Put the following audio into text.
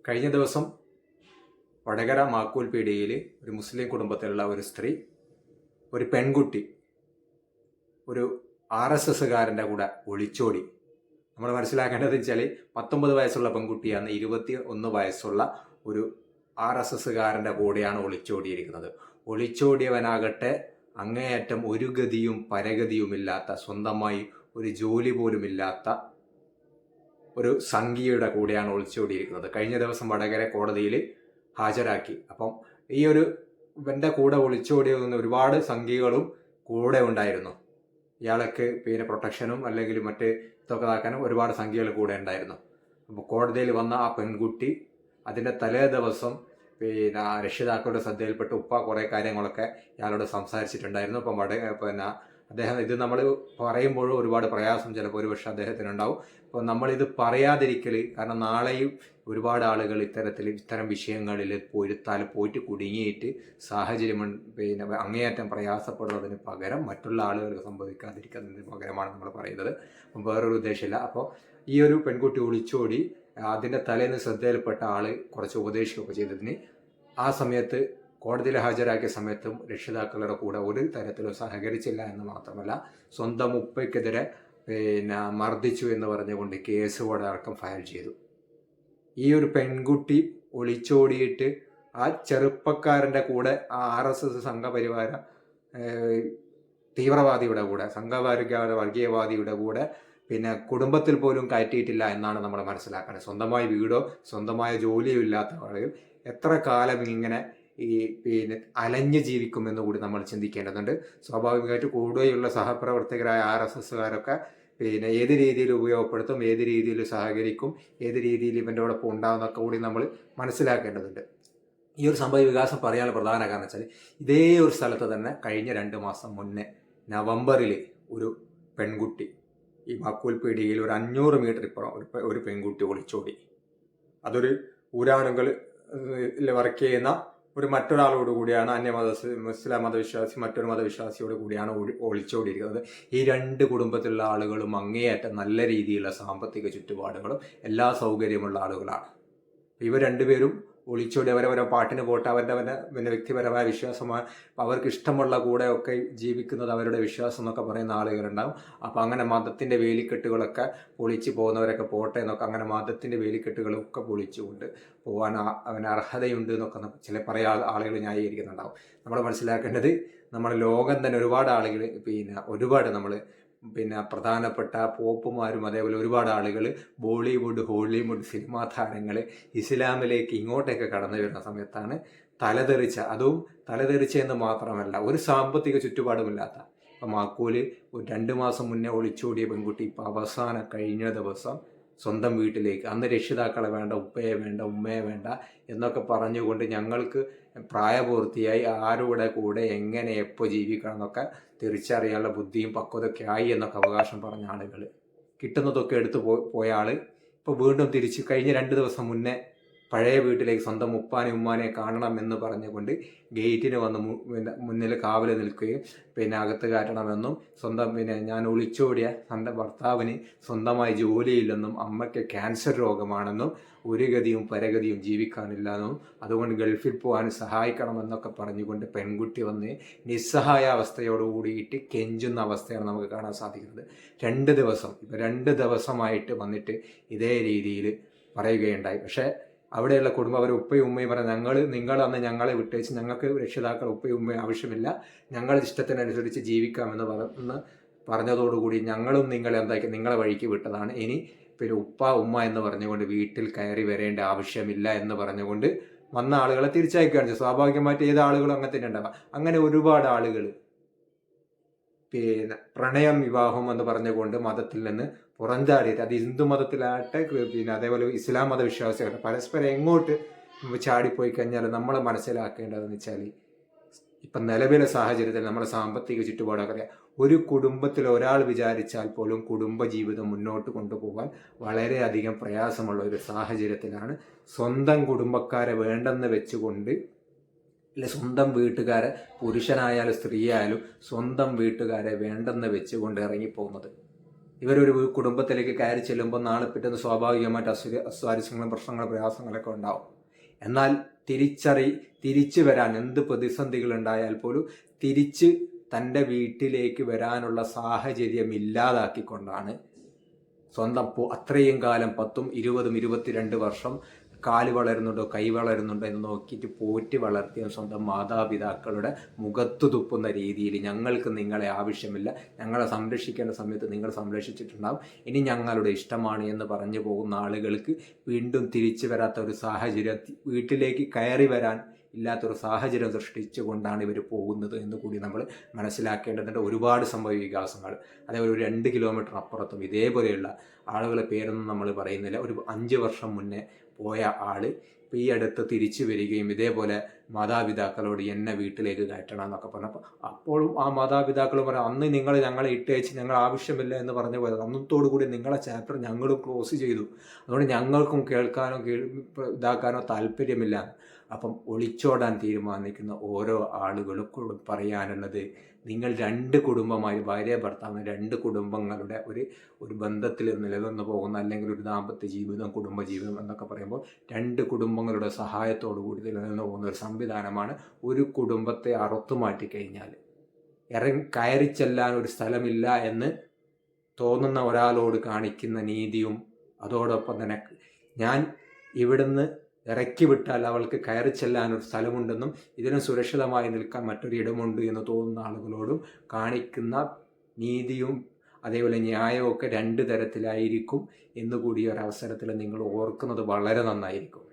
കഴിഞ്ഞ ദിവസം വടകര മാക്കൂൽപീടികയിൽ ഒരു മുസ്ലിം കുടുംബത്തിലുള്ള ഒരു സ്ത്രീ, ഒരു പെൺകുട്ടി ഒരു RSSകാരൻ്റെ കൂടെ ഒളിച്ചോടി. നമ്മൾ മനസ്സിലാക്കേണ്ടത് വെച്ചാൽ 19 വയസ്സുള്ള പെൺകുട്ടിയാണ് 21 വയസ്സുള്ള ഒരു RSSകാരൻ്റെ കൂടെയാണ് ഒളിച്ചോടിയിരിക്കുന്നത്. ഒളിച്ചോടിയവനാകട്ടെ അങ്ങേയറ്റം ഒരു ഗതിയും പരഗതിയുമില്ലാത്ത, സ്വന്തമായി ഒരു ജോലി പോലുമില്ലാത്ത ഒരു സംഘിയുടെ കൂടെയാണ് ഒളിച്ചോടിയിരിക്കുന്നത്. കഴിഞ്ഞ ദിവസം വടകര കോടതിയിൽ ഹാജരാക്കി. അപ്പം ഈ ഒരു ഇവൻ്റെ കൂടെ ഒളിച്ചോടിയ ഒരുപാട് സംഘികളും കൂടെ ഉണ്ടായിരുന്നു. ഇയാൾക്ക് പ്രൊട്ടക്ഷനും അല്ലെങ്കിൽ മറ്റ് ഇതൊക്കെ ആക്കാനും ഒരുപാട് സംഖ്യകൾ കൂടെ ഉണ്ടായിരുന്നു. അപ്പോൾ കോടതിയിൽ വന്ന ആ പെൺകുട്ടി അതിൻ്റെ തലേ ദിവസം രക്ഷിതാക്കളുടെ ശ്രദ്ധയിൽപ്പെട്ട് ഉപ്പ കുറേ കാര്യങ്ങളൊക്കെ ഇയാളോട് സംസാരിച്ചിട്ടുണ്ടായിരുന്നു. അപ്പം അദ്ദേഹം ഇത് നമ്മൾ പറയുമ്പോഴും ഒരുപാട് പ്രയാസം ചിലപ്പോൾ ഒരുപക്ഷെ അദ്ദേഹത്തിനുണ്ടാവും. അപ്പോൾ നമ്മളിത് പറയാതിരിക്കൽ, കാരണം നാളെയും ഒരുപാട് ആളുകൾ ഇത്തരം വിഷയങ്ങളിൽ പോയിട്ട് കുടുങ്ങിയിട്ട് സാഹചര്യം അങ്ങേയറ്റം പ്രയാസപ്പെടുന്നതിന് പകരം മറ്റുള്ള ആളുകൾക്ക് സംഭവിക്കാതിരിക്കുന്നതിന് പകരമാണ് നമ്മൾ പറയുന്നത്. അപ്പം വേറൊരു ഉദ്ദേശമില്ല. അപ്പോൾ ഈ ഒരു പെൺകുട്ടി ഒളിച്ചോടി അതിൻ്റെ തലേന്ന് ശ്രദ്ധയിൽപ്പെട്ട ആൾ കുറച്ച് ഉപദേശിക്കുകയൊക്കെ ചെയ്തതിന് ആ സമയത്ത് കോടതിയിൽ ഹാജരാക്കിയ സമയത്തും രക്ഷിതാക്കളുടെ കൂടെ ഒരു തരത്തിലും സഹകരിച്ചില്ല എന്ന് മാത്രമല്ല, സ്വന്തം ഉപ്പയ്ക്കെതിരെ മർദ്ദിച്ചു എന്ന് പറഞ്ഞുകൊണ്ട് കേസുകൾ അടക്കം ഫയൽ ചെയ്തു. ഈ ഒരു പെൺകുട്ടി ഒളിച്ചോടിയിട്ട് ആ ചെറുപ്പക്കാരൻ്റെ കൂടെ ആ RSS സംഘപരിവാര തീവ്രവാദിയുടെ കൂടെ, വർഗീയവാദിയുടെ കൂടെ കുടുംബത്തിൽ പോലും കയറ്റിയിട്ടില്ല എന്നാണ് നമ്മൾ മനസ്സിലാക്കുന്നത്. സ്വന്തമായ വീടോ സ്വന്തമായ ജോലിയോ ഇല്ലാത്ത ആളുകൾ എത്ര കാലം ഇങ്ങനെ അലഞ്ഞ് ജീവിക്കുമെന്ന് കൂടി നമ്മൾ ചിന്തിക്കേണ്ടതുണ്ട്. സ്വാഭാവികമായിട്ട് കൂടെയുള്ള സഹപ്രവർത്തകരായ RSSകാരൊക്കെ ഏത് രീതിയിൽ ഉപയോഗപ്പെടുത്തും, ഏത് രീതിയിൽ സഹകരിക്കും, ഏത് രീതിയിൽ ഇവൻ്റെയോടൊപ്പം ഉണ്ടാകുന്നൊക്കെ കൂടി നമ്മൾ മനസ്സിലാക്കേണ്ടതുണ്ട്. ഈ ഒരു സംഭവ വികാസം പറയാനുള്ള പ്രധാന കാരണം വെച്ചാൽ, ഇതേ ഒരു സ്ഥലത്ത് തന്നെ കഴിഞ്ഞ 2 മാസം മുന്നേ നവംബറിൽ ഒരു പെൺകുട്ടി ഈ മാക്കൂൽപീടികയിൽ ഒരു 500 മീറ്റർ ഇപ്പുറം ഒരു പെൺകുട്ടി ഒളിച്ചോടി. അതൊരു ഊരാനുകൾ വർക്ക് ചെയ്യുന്ന മറ്റൊരാളോട് കൂടിയാണ്, ഇസ്ലാം മതവിശ്വാസി മറ്റൊരു മതവിശ്വാസിയോട് കൂടിയാണ് ഒളിച്ചോടിയിരിക്കുന്നത്. ഈ 2 കുടുംബത്തിലുള്ള ആളുകളും അങ്ങേയറ്റം നല്ല രീതിയിലുള്ള സാമ്പത്തിക ചുറ്റുപാടുകളും എല്ലാ സൗകര്യമുള്ള ആളുകളാണ്. ഇവർ രണ്ടുപേരും ഒളിച്ചോടി അവരവരെ പാട്ടിന് പോട്ടെ, അവരുടെ വ്യക്തിപരമായ വിശ്വാസമാണ്, അവർക്ക് ഇഷ്ടമുള്ള കൂടെ ഒക്കെ ജീവിക്കുന്നത് അവരുടെ വിശ്വാസം എന്നൊക്കെ പറയുന്ന ആളുകളുണ്ടാകും. അപ്പോൾ അങ്ങനെ മതത്തിൻ്റെ വേലിക്കെട്ടുകളൊക്കെ പൊളിച്ച് പോകുന്നവരൊക്കെ പോട്ടെ എന്നൊക്കെ, അങ്ങനെ മതത്തിൻ്റെ വേലിക്കെട്ടുകളൊക്കെ പൊളിച്ചുകൊണ്ട് പോകാൻ അവന് അർഹതയുണ്ട് എന്നൊക്കെ ചില ആളുകൾ ന്യായീകരിക്കുന്നുണ്ടാവും. നമ്മൾ മനസ്സിലാക്കേണ്ടത്, നമ്മുടെ ലോകം തന്നെ ഒരുപാട് ആളുകൾ ഒരുപാട് നമ്മൾ പ്രധാനപ്പെട്ട പോപ്പുമാരും അതേപോലെ ഒരുപാട് ആളുകൾ ബോളിവുഡ്, ഹോളിവുഡ് സിനിമാ താരങ്ങൾ ഇസ്ലാമിലേക്ക് ഇങ്ങോട്ടേക്ക് കടന്നു വരുന്ന സമയത്താണ് തലതെറിച്ചെന്ന് മാത്രമല്ല ഒരു സാമ്പത്തിക ചുറ്റുപാടുമില്ലാത്ത, ഇപ്പം മാക്കൂല് ഒരു 2 മാസം മുന്നേ ഒളിച്ചോടിയ പെൺകുട്ടി ഇപ്പം അവസാനം കഴിഞ്ഞ ദിവസം സ്വന്തം വീട്ടിലേക്ക്, അന്ന് രക്ഷിതാക്കളെ വേണ്ട, ഉപ്പയെ വേണ്ട, ഉമ്മയെ വേണ്ട എന്നൊക്കെ പറഞ്ഞുകൊണ്ട് ഞങ്ങൾക്ക് പ്രായപൂർത്തിയായി ആരുടെ കൂടെ എങ്ങനെ എപ്പോൾ ജീവിക്കണം എന്നൊക്കെ തിരിച്ചറിയാനുള്ള ബുദ്ധിയും പക്വതൊക്കെ ആയി എന്നൊക്കെ അവകാശം പറഞ്ഞ ആളുകൾ, കിട്ടുന്നതൊക്കെ എടുത്തു പോയ ആൾ ഇപ്പോൾ വീണ്ടും തിരിച്ച് കഴിഞ്ഞ 2 ദിവസം മുന്നേ പഴയ വീട്ടിലേക്ക് സ്വന്തം ഉപ്പാനെ ഉമ്മാനെ കാണണം എന്ന് പറഞ്ഞുകൊണ്ട് ഗേറ്റിന് വന്ന് മുന്നിൽ കാവൽ നിൽക്കുകയും അകത്ത് കയറ്റണമെന്നും, സ്വന്തം ഞാൻ ഒളിച്ചോടിയ തൻ്റെ ഭർത്താവിന് സ്വന്തമായി ജോലിയില്ലെന്നും, അമ്മയ്ക്ക് ക്യാൻസർ രോഗമാണെന്നും, ഒരു ഗതിയും പരഗതിയും ജീവിക്കാനില്ലെന്നും, അതുകൊണ്ട് ഗൾഫിൽ പോകാൻ സഹായിക്കണമെന്നൊക്കെ പറഞ്ഞുകൊണ്ട് പെൺകുട്ടി വന്ന് നിസ്സഹായ അവസ്ഥയോടുകൂടിയിട്ട് കെഞ്ചുന്ന അവസ്ഥയാണ് നമുക്ക് കാണാൻ സാധിക്കുന്നത്. 2 ദിവസമായിട്ട് വന്നിട്ട് ഇതേ രീതിയിൽ പറയുകയുണ്ടായി. പക്ഷേ അവിടെയുള്ള കുടുംബം, അവർ ഉപ്പയും ഉമ്മയും പറഞ്ഞ നിങ്ങൾ അന്ന് ഞങ്ങളെ വിട്ടേച്ച്, ഞങ്ങൾക്ക് രക്ഷിതാക്കൾ ഉപ്പയും ഉമ്മയും ആവശ്യമില്ല, ഞങ്ങൾ ഇഷ്ടത്തിനനുസരിച്ച് ജീവിക്കാമെന്ന് പറഞ്ഞതോടുകൂടി ഞങ്ങളും നിങ്ങളെ വഴിക്ക് വിട്ടതാണ്, ഇനി ഉപ്പ ഉമ്മ എന്ന് പറഞ്ഞുകൊണ്ട് വീട്ടിൽ കയറി വരേണ്ട ആവശ്യമില്ല എന്ന് പറഞ്ഞുകൊണ്ട് വന്ന ആളുകളെ തിരിച്ചയക്കുകയാണ്. സ്വാഭാവികമായിട്ട് ഏത് ആളുകളും അങ്ങനെ തന്നെ ഉണ്ടാവാം. അങ്ങനെ ഒരുപാട് ആളുകൾ പ്രണയം വിവാഹം എന്ന് പറഞ്ഞുകൊണ്ട് മതത്തിൽ നിന്ന് പുറംചാടിയിട്ട്, അത് ഹിന്ദു മതത്തിലാകട്ടെ അതേപോലെ ഇസ്ലാം മതവിശ്വാസികളാകട്ടെ, പരസ്പരം എങ്ങോട്ട് ചാടിപ്പോയി കഴിഞ്ഞാൽ നമ്മൾ മനസ്സിലാക്കേണ്ടതെന്ന് വെച്ചാൽ, ഇപ്പം നിലവിലെ സാഹചര്യത്തിൽ നമ്മുടെ സാമ്പത്തിക ചുറ്റുപാടൊക്കെ അറിയാം. ഒരു കുടുംബത്തിൽ ഒരാൾ വിചാരിച്ചാൽ പോലും കുടുംബജീവിതം മുന്നോട്ട് കൊണ്ടുപോകാൻ വളരെയധികം പ്രയാസമുള്ള ഒരു സാഹചര്യത്തിലാണ് സ്വന്തം കുടുംബക്കാരെ വേണ്ടെന്ന് വെച്ചുകൊണ്ട്, സ്വന്തം വീട്ടുകാരെ, പുരുഷനായാലും സ്ത്രീയായാലും സ്വന്തം വീട്ടുകാരെ വേണ്ടെന്ന് വെച്ചുകൊണ്ട് ഇറങ്ങിപ്പോകുന്നത്. ഇവരൊരു കുടുംബത്തിലേക്ക് കയറി ചെല്ലുമ്പോൾ നാളെ പിറ്റേന്ന് സ്വാഭാവികമായിട്ട് അസ്വാരസ്യങ്ങളും പ്രശ്നങ്ങളും പ്രയാസങ്ങളൊക്കെ ഉണ്ടാവും. എന്നാൽ തിരിച്ചു വരാൻ എന്ത് പ്രതിസന്ധികൾ ഉണ്ടായാൽ പോലും തിരിച്ച് തൻ്റെ വീട്ടിലേക്ക് വരാനുള്ള സാഹചര്യം ഇല്ലാതാക്കിക്കൊണ്ടാണ് സ്വന്തം അത്രയും കാലം 10, 20, 22 വർഷം കാല് വളരുന്നുണ്ടോ കൈ വളരുന്നുണ്ടോ എന്ന് നോക്കിയിട്ട് പോറ്റി വളർത്തിയ സ്വന്തം മാതാപിതാക്കളുടെ മുഖത്തു തുപ്പുന്ന രീതിയിൽ ഞങ്ങൾക്ക് നിങ്ങളെ ആവശ്യമില്ല, ഞങ്ങളെ സംരക്ഷിക്കേണ്ട സമയത്ത് നിങ്ങൾ സംരക്ഷിച്ചിട്ടുണ്ടാകും, ഇനി ഞങ്ങളുടെ ഇഷ്ടമാണ് എന്ന് പറഞ്ഞു പോകുന്ന ആളുകൾക്ക് വീണ്ടും തിരിച്ചു വരാത്ത ഒരു സാഹചര്യം, വീട്ടിലേക്ക് കയറി വരാൻ ഇല്ലാത്തൊരു സാഹചര്യം സൃഷ്ടിച്ചുകൊണ്ടാണ് ഇവർ പോകുന്നത് എന്ന് കൂടി നമ്മൾ മനസ്സിലാക്കേണ്ടതുണ്ട്. ഒരുപാട് സംഭവ വികാസങ്ങൾ, അതേപോലെ ഒരു 2 കിലോമീറ്റർ അപ്പുറത്തും ഇതേപോലെയുള്ള ആളുകളെ പേരൊന്നും നമ്മൾ പറയുന്നില്ല. ഒരു 5 വർഷം മുന്നേ പോയ ആൾ ഇപ്പോൾ ഈ അടുത്ത് തിരിച്ചു വരികയും ഇതേപോലെ മാതാപിതാക്കളോട് എന്നെ വീട്ടിലേക്ക് കയറ്റണം എന്നൊക്കെ പറഞ്ഞപ്പോൾ അപ്പോഴും ആ മാതാപിതാക്കൾ പറയാം, അന്ന് നിങ്ങൾ ഞങ്ങളെ ഇട്ടേച്ച് ഞങ്ങൾ ആവശ്യമില്ല എന്ന് പറഞ്ഞു പോയത്, അന്നത്തോടു കൂടി നിങ്ങളെ ചാപ്റ്റർ ഞങ്ങൾ ക്ലോസ് ചെയ്തു, അതുകൊണ്ട് ഞങ്ങൾക്കും കേൾക്കാനോ ഇതാക്കാനോ താല്പര്യമില്ല. അപ്പം ഒളിച്ചോടാൻ തീരുമാനിക്കുന്ന ഓരോ ആളുകളും പറയാനുള്ളത്, നിങ്ങൾ 2 കുടുംബമായി ഭാര്യ ഭർത്താവിന് 2 കുടുംബങ്ങളുടെ ഒരു ബന്ധത്തിൽ നിലനിന്ന് പോകുന്ന, അല്ലെങ്കിൽ ഒരു ദാമ്പത്യ ജീവിതം കുടുംബജീവിതം എന്നൊക്കെ പറയുമ്പോൾ 2 കുടുംബങ്ങളുടെ സഹായത്തോടു കൂടി നിലനിന്ന് പോകുന്ന ഒരു സംവിധാനമാണ്. ഒരു കുടുംബത്തെ അറുത്തു മാറ്റിക്കഴിഞ്ഞാൽ കയറി ചെല്ലാൻ ഒരു സ്ഥലമില്ല എന്ന് തോന്നുന്ന ഒരാളോട് കാണിക്കുന്ന നീതിയും, അതോടൊപ്പം തന്നെ ഞാൻ ഇവിടുന്ന് ഇറക്കി വിട്ടാൽ അവൾക്ക് കയറി ചെല്ലാനൊരു സ്ഥലമുണ്ടെന്നും ഇതിനും സുരക്ഷിതമായി നിൽക്കാൻ മറ്റൊരു ഇടമുണ്ട് എന്ന് തോന്നുന്ന ആളുകളോടും കാണിക്കുന്ന നീതിയും അതേപോലെ ന്യായവും ഒക്കെ 2 തരത്തിലായിരിക്കും എന്നുകൂടി ഒരവസരത്തിൽ നിങ്ങൾ ഓർക്കുന്നത് വളരെ നന്നായിരിക്കും.